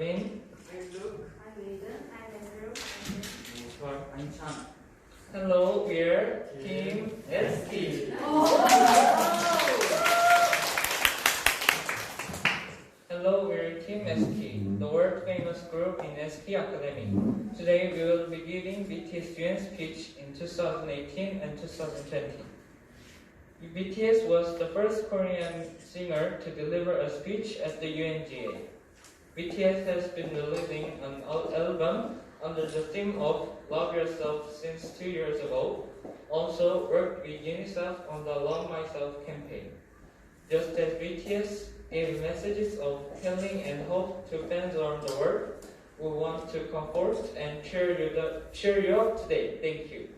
Alvin. I'm Luke. I'm Aiden. I'm Andrew. I'm Chan. Hello, we're Team Eski. Hello, we're Team Eski, the world-famous group in Eski Academy. Today we will be giving BTS students speech in 2018 and 2020. BTS was the first Korean singer to deliver a speech at the UNGA. BTS has been releasing an album under the theme of Love Yourself since 2 years ago, also worked with UNICEF on the Love Myself campaign. Just as BTS gave messages of healing and hope to fans around the world, we want to comfort and cheer you up today. Thank you.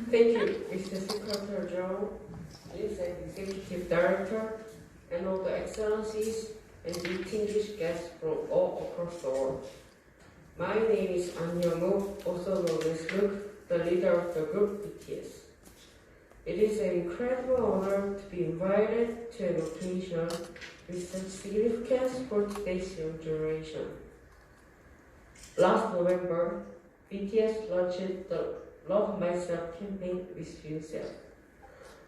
Thank you, Mr. Secretary General, Mr. Executive Director, and all the excellencies and distinguished guests from all across the world. My name is An Young-woo, also known as Luke, the leader of the group BTS. It is an incredible honor to be invited to an occasion with such significance for today's young generation. Last November, BTS launched the Love Myself campaign with UNICEF,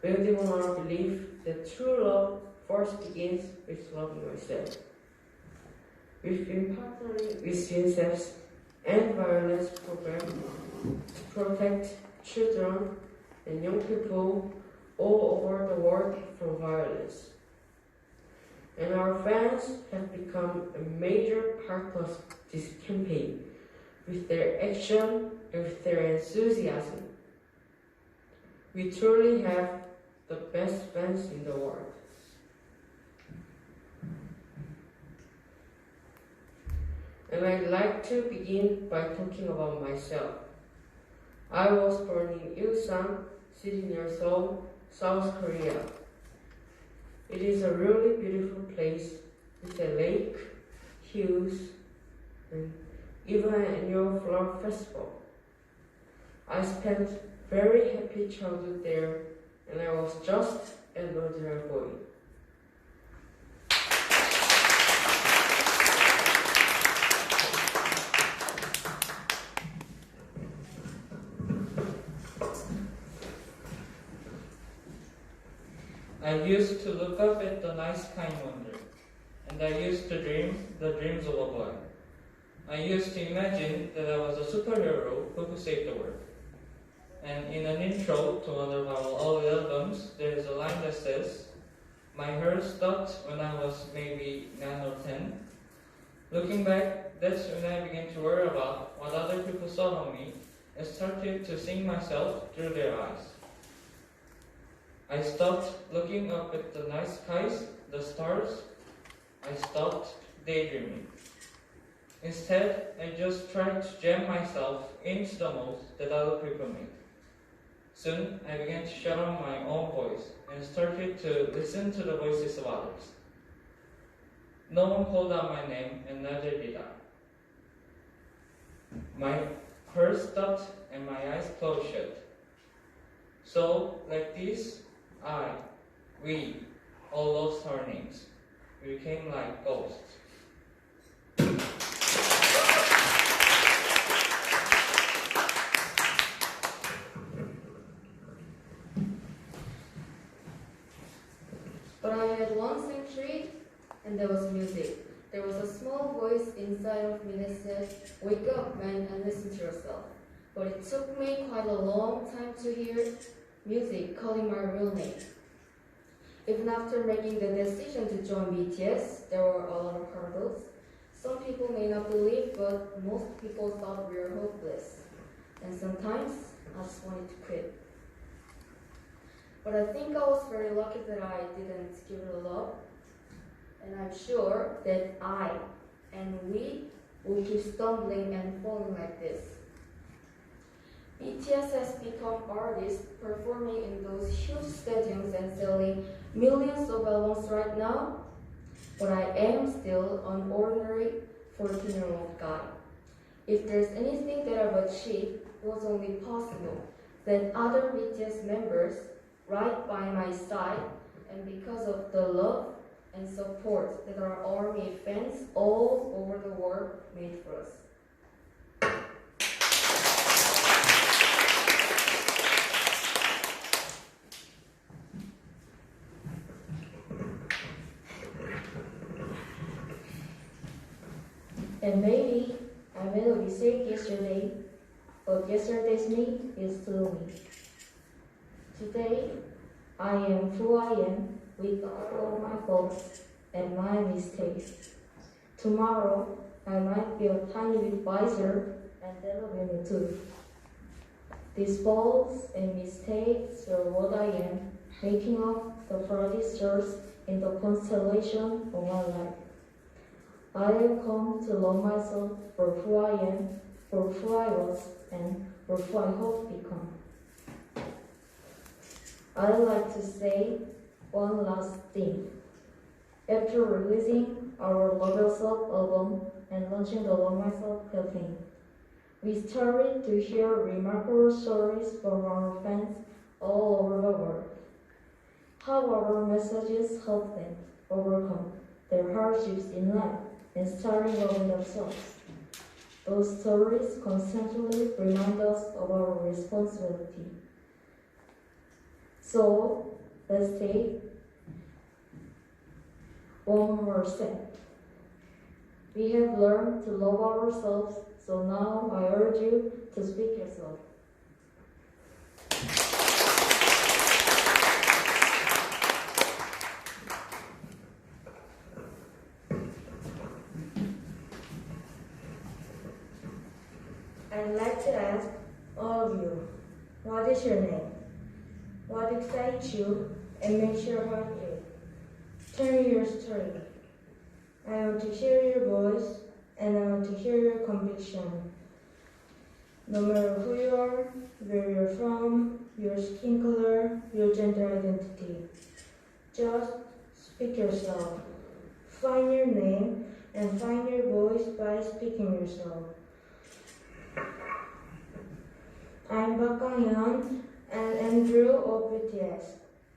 building on our belief that true love first begins with loving myself. We've been partnering with UNICEF's End Violence program to protect children and young people all over the world from violence. And our fans have become a major part of this campaign with their action and with their enthusiasm. We truly have the best fans in the world. And I'd like to begin by talking about myself. I was born in Ilsan, city near Seoul, South Korea. It is a really beautiful place with a lake, hills, and even an annual flower festival. I spent very happy childhood there, and I was just an ordinary boy. I used to look up at the night sky and wonder, and I used to dream the dreams of a boy. I used to imagine that I was a superhero who could save the world. And in an intro to one of our early albums, there is a line that says, "My heart stopped when I was maybe 9 or 10. Looking back, that's when I began to worry about what other people saw of me and started to see myself through their eyes. I stopped looking up at the night skies, the stars. I stopped daydreaming. Instead, I just tried to jam myself into the mold that other people made. Soon, I began to shut off my own voice and started to listen to the voices of others. No one called out my name, and neither did I. My heart stopped and my eyes closed shut. So, like this, we all lost our names. We became like ghosts." But I had one century, and there was music. There was a small voice inside of me that said, "Wake up, man, and listen to yourself." But it took me quite a long time to hear music calling my real name. Even after making the decision to join BTS, there were a lot of hurdles. Some people may not believe, but most people thought we were hopeless. And sometimes I just wanted to quit. But I think I was very lucky that I didn't give it up. And I'm sure that I and we will keep stumbling and falling like this. BTS has become artists performing in those huge stadiums and selling millions of albums right now, but I am still an ordinary 14-year-old guy. If there's anything that I've achieved, it was only possible that other BTS members right by my side and because of the love and support that our ARMY fans all over the world made for us. And maybe I made a mistake yesterday, but yesterday's me is still me. Today, I am who I am with all of my faults and my mistakes. Tomorrow, I might be a tiny bit wiser, and that'll be me too. These faults and mistakes are what I am, making up the party stars in the constellation of my life. I have come to love myself for who I am, for who I was, and for who I hope to become. I'd like to say one last thing. After releasing our Love Yourself album and launching the Love Myself campaign, we started to hear remarkable stories from our fans all over the world. How our messages help them overcome their hardships in life and starting loving themselves. Those stories constantly remind us of our responsibility. So, let's take one more step. We have learned to love ourselves, so now I urge you to speak yourself. I'd like to ask all of you, what is your name? What excites you and makes your heart ache? Tell me your story. I want to hear your voice and I want to hear your conviction. No matter who you are, where you're from, your skin color, your gender identity. Just speak yourself. Find your name and find your voice by speaking yourself. I'm Park Kang-hyun and Andrew of BTS.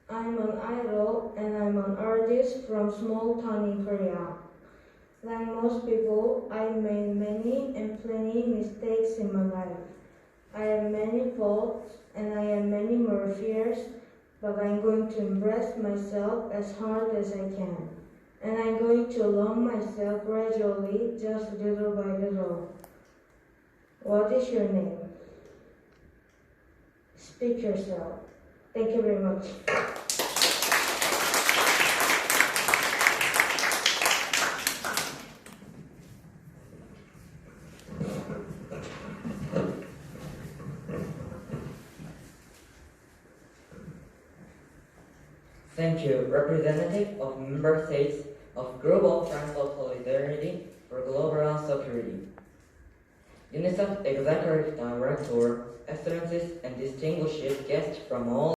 I'm an idol and I'm an artist from small town in Korea. Like most people, I made many and plenty mistakes in my life. I have many faults and I have many more fears, but I'm going to embrace myself as hard as I can. And I'm going to love myself gradually, just little by little. What is your name? Speak yourself. Thank you very much. Thank you, representative of member states of Global Friends of Solidarity for Global Security. UNICEF Executive Director, Excellencies and distinguished guests from all